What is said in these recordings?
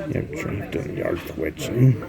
Yep, jumped in yard switching.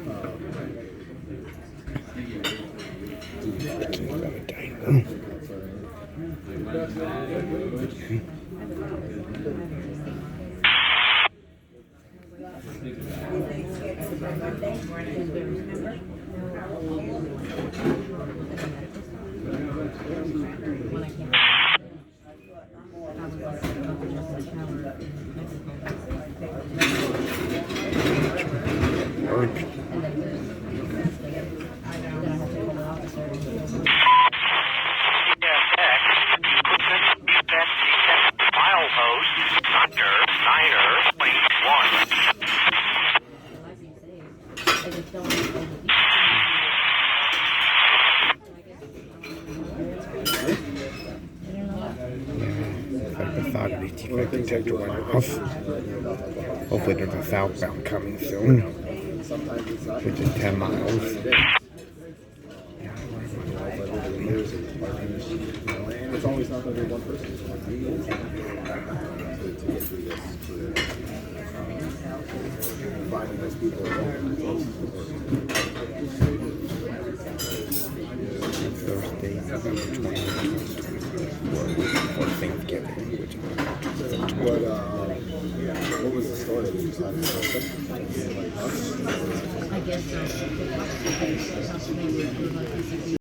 Defect detector went off. Hopefully there's a southbound coming soon, which is 10 miles. It's always not going to be one person. Finding those people. Thursday, November 20th, or Thanksgiving. What was the story? I guess so.